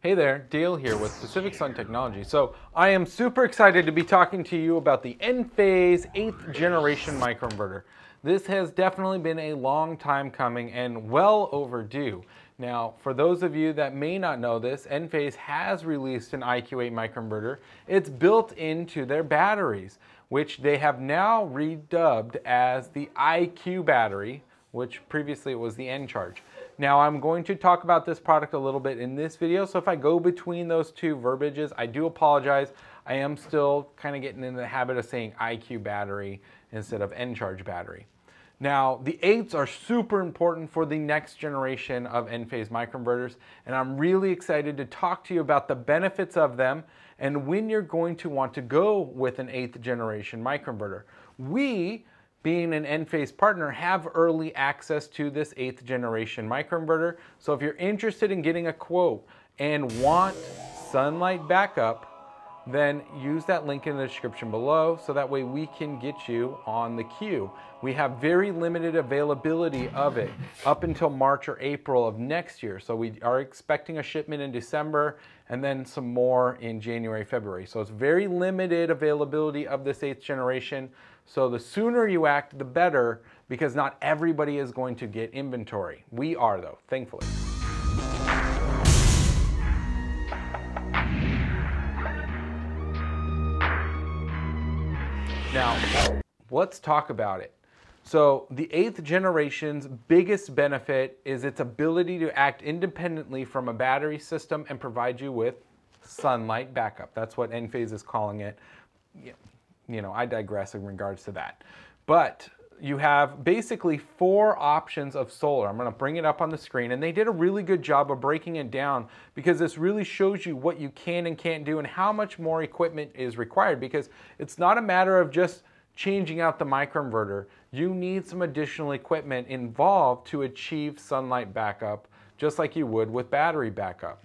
Hey there, Dale here with Pacific Sun Technology. So I am super excited to be talking to you about the Enphase 8th generation microinverter. This has definitely been a long time coming and well overdue. Now, for those of you that may not know this, Enphase has released an IQ8 microinverter. It's built into their batteries, which they have now redubbed as the IQ battery, which previously it was the N-Charge. Now I'm going to talk about this product a little bit in this video, so if I go between those two verbiages, I do apologize. I am still kind of getting in the habit of saying IQ battery instead of N-Charge battery. Now, the 8s are super important for the next generation of Enphase microinverters, and I'm really excited to talk to you about the benefits of them and when you're going to want to go with an 8th generation microinverter. We, being an Enphase partner, have early access to this 8th generation microinverter. So if you're interested in getting a quote and want sunlight backup, then use that link in the description below so that way we can get you on the queue. We have very limited availability of it up until March or April of next year. So we are expecting a shipment in December and then some more in January, February. So it's very limited availability of this 8th generation. So the sooner you act, the better, because not everybody is going to get inventory. We are though, thankfully. Now, let's talk about it. So the 8th generation's biggest benefit is its ability to act independently from a battery system and provide you with sunlight backup. That's what Enphase is calling it. You know, I digress in regards to that. But you have basically 4 options of solar. I'm going to bring it up on the screen, and they did a really good job of breaking it down because this really shows you what you can and can't do and how much more equipment is required, because it's not a matter of just changing out the microinverter. You need some additional equipment involved to achieve sunlight backup, just like you would with battery backup.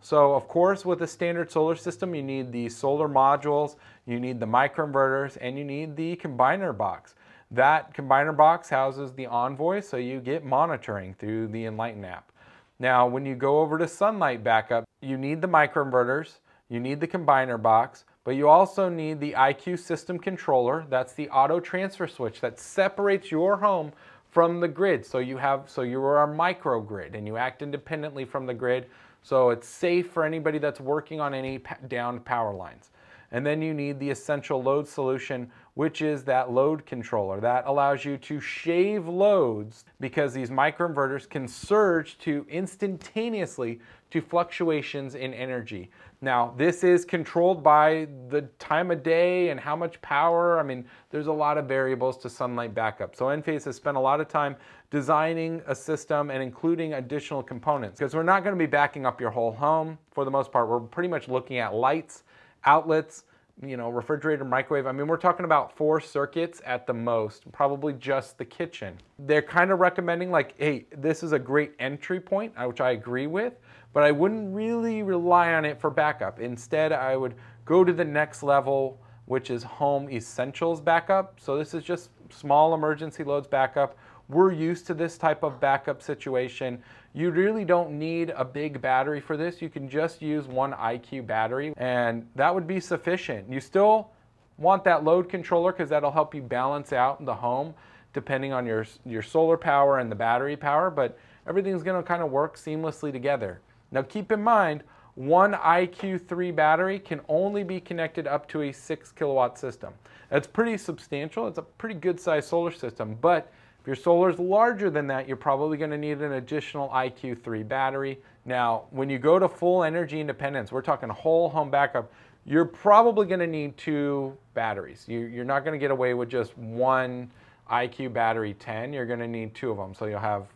So of course, with a standard solar system, you need the solar modules, you need the microinverters, and you need the combiner box. That combiner box houses the Envoy, so you get monitoring through the Enlighten app. Now, when you go over to sunlight backup, you need the microinverters, you need the combiner box, but you also need the IQ system controller. That's the auto transfer switch that separates your home from the grid. So you are a microgrid and you act independently from the grid. So it's safe for anybody that's working on any downed power lines. And then you need the essential load solution, which is that load controller. That allows you to shave loads because these microinverters can surge to instantaneously to fluctuations in energy. Now, this is controlled by the time of day and how much power. I mean, there's a lot of variables to sunlight backup. So Enphase has spent a lot of time designing a system and including additional components, because we're not going to be backing up your whole home for the most part. We're pretty much looking at lights, outlets, you know, refrigerator, microwave. I mean, we're talking about 4 circuits at the most, probably just the kitchen. They're kind of recommending like, hey, this is a great entry point, which I agree with, but I wouldn't really rely on it for backup. Instead, I would go to the next level, which is home essentials backup. So this is just small emergency loads backup. We're used to this type of backup situation. You really don't need a big battery for this. You can just use one IQ battery and that would be sufficient. You still want that load controller because that'll help you balance out the home depending on your solar power and the battery power, but everything's going to kind of work seamlessly together. Now keep in mind, one IQ3 battery can only be connected up to a 6 kilowatt system. That's pretty substantial. It's a pretty good sized solar system, but if your solar is larger than that, you're probably going to need an additional IQ3 battery. Now, when you go to full energy independence, we're talking whole home backup, you're probably going to need 2 batteries. You're not going to get away with just one IQ battery 10. You're going to need 2 of them. So you'll have,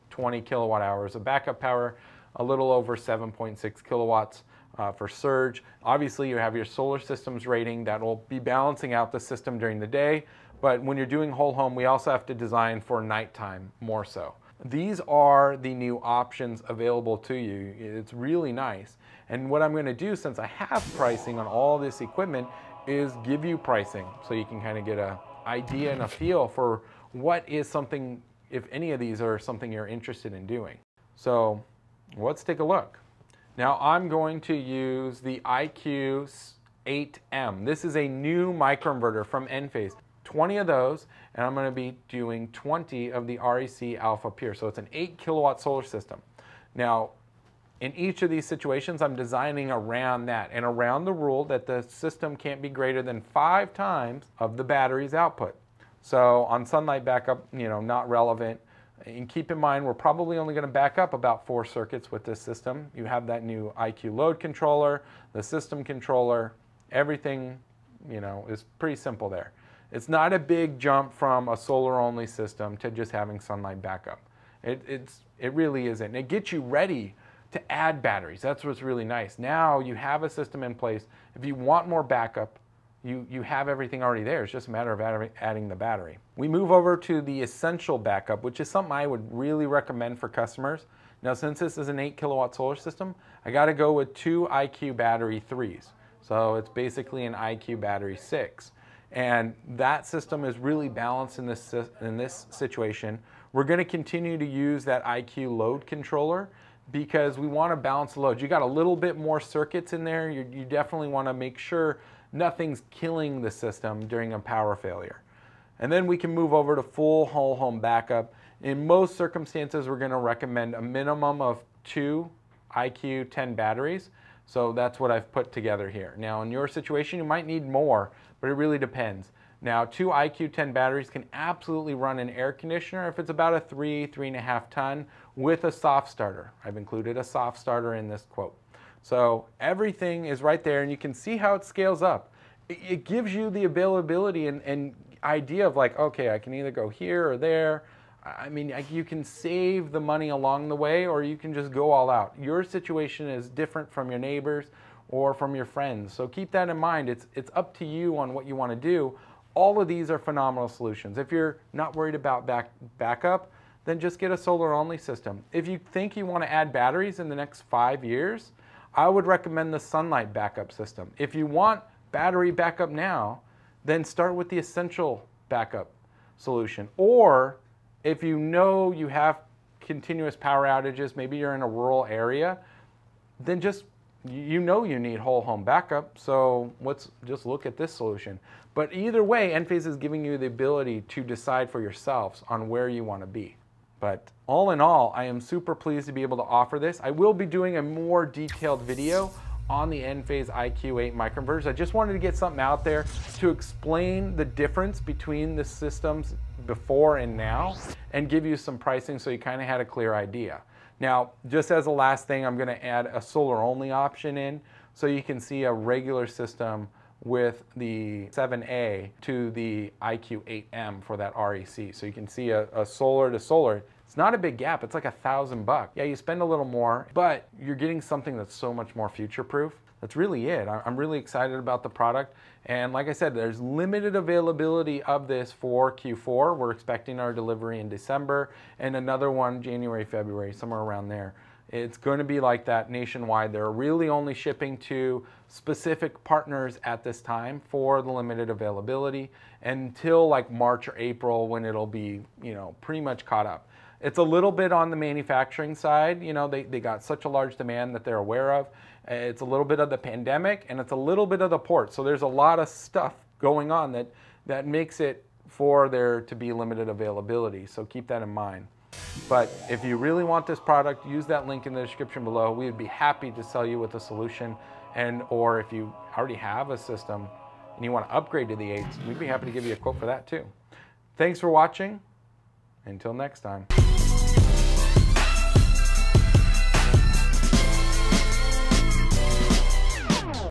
20 kilowatt hours of backup power, a little over 7.6 kilowatts for surge. Obviously, you have your solar systems rating that will be balancing out the system during the day. But when you're doing whole home, we also have to design for nighttime more so. These are the new options available to you. It's really nice. And what I'm going to do, since I have pricing on all this equipment, is give you pricing so you can kind of get an idea and a feel for what is something, if any of these are something you're interested in doing. So let's take a look. Now I'm going to use the IQ8M. This is a new microinverter from Enphase. 20 of those, and I'm going to be doing 20 of the REC Alpha Pure. So it's an 8 kilowatt solar system. Now, in each of these situations, I'm designing around that and around the rule that the system can't be greater than 5 times of the battery's output. So on sunlight backup, not relevant. And keep in mind, we're probably only going to back up about 4 circuits with this system. You have that new IQ load controller, the system controller, everything, is pretty simple there. It's not a big jump from a solar-only system to just having sunlight backup. It really isn't. It gets you ready to add batteries. That's what's really nice. Now you have a system in place. If you want more backup, you have everything already there. It's just a matter of adding the battery. We move over to the essential backup, which is something I would really recommend for customers. Now, since this is an 8 kilowatt solar system, I got to go with 2 IQ battery 3s. So it's basically an IQ battery 6. And that system is really balanced in this situation. We're going to continue to use that IQ load controller because we want to balance the load. You got a little bit more circuits in there. You definitely want to make sure nothing's killing the system during a power failure. And then we can move over to full whole home backup. In most circumstances, we're going to recommend a minimum of 2 IQ10 batteries. So that's what I've put together here. Now, in your situation, you might need more, but it really depends. Now, 2 IQ10 batteries can absolutely run an air conditioner if it's about a 3.5 ton with a soft starter. I've included a soft starter in this quote. So everything is right there, and you can see how it scales up. It gives you the availability and idea of like, okay, I can either go here or there. I mean, you can save the money along the way, or you can just go all out. Your situation is different from your neighbors or from your friends. So keep that in mind. It's up to you on what you want to do. All of these are phenomenal solutions. If you're not worried about backup, then just get a solar-only system. If you think you want to add batteries in the next 5 years, I would recommend the sunlight backup system. If you want battery backup now, then start with the essential backup solution. Or if you know you have continuous power outages, maybe you're in a rural area, then you need whole home backup, so let's just look at this solution. But either way, Enphase is giving you the ability to decide for yourselves on where you want to be. But all in all, I am super pleased to be able to offer this. I will be doing a more detailed video on the Enphase IQ8 microinverters. I just wanted to get something out there to explain the difference between the systems before and now and give you some pricing so you kind of had a clear idea. Now, just as a last thing, I'm going to add a solar-only option in so you can see a regular system with the 7A to the IQ8M for that REC. So you can see a solar to solar. It's not a big gap. It's like $1,000. Yeah, you spend a little more, but you're getting something that's so much more future-proof. That's really it. I'm really excited about the product. And like I said, there's limited availability of this for Q4. We're expecting our delivery in December and another one January, February, somewhere around there. It's going to be like that nationwide. They're really only shipping to specific partners at this time for the limited availability until like March or April when it'll be, pretty much caught up. It's a little bit on the manufacturing side. They got such a large demand that they're aware of. It's a little bit of the pandemic and it's a little bit of the port. So there's a lot of stuff going on that makes it for there to be limited availability. So keep that in mind. But if you really want this product, use that link in the description below. We would be happy to sell you with a solution. Or if you already have a system and you want to upgrade to the 8s, we'd be happy to give you a quote for that too. Thanks for watching. Until next time.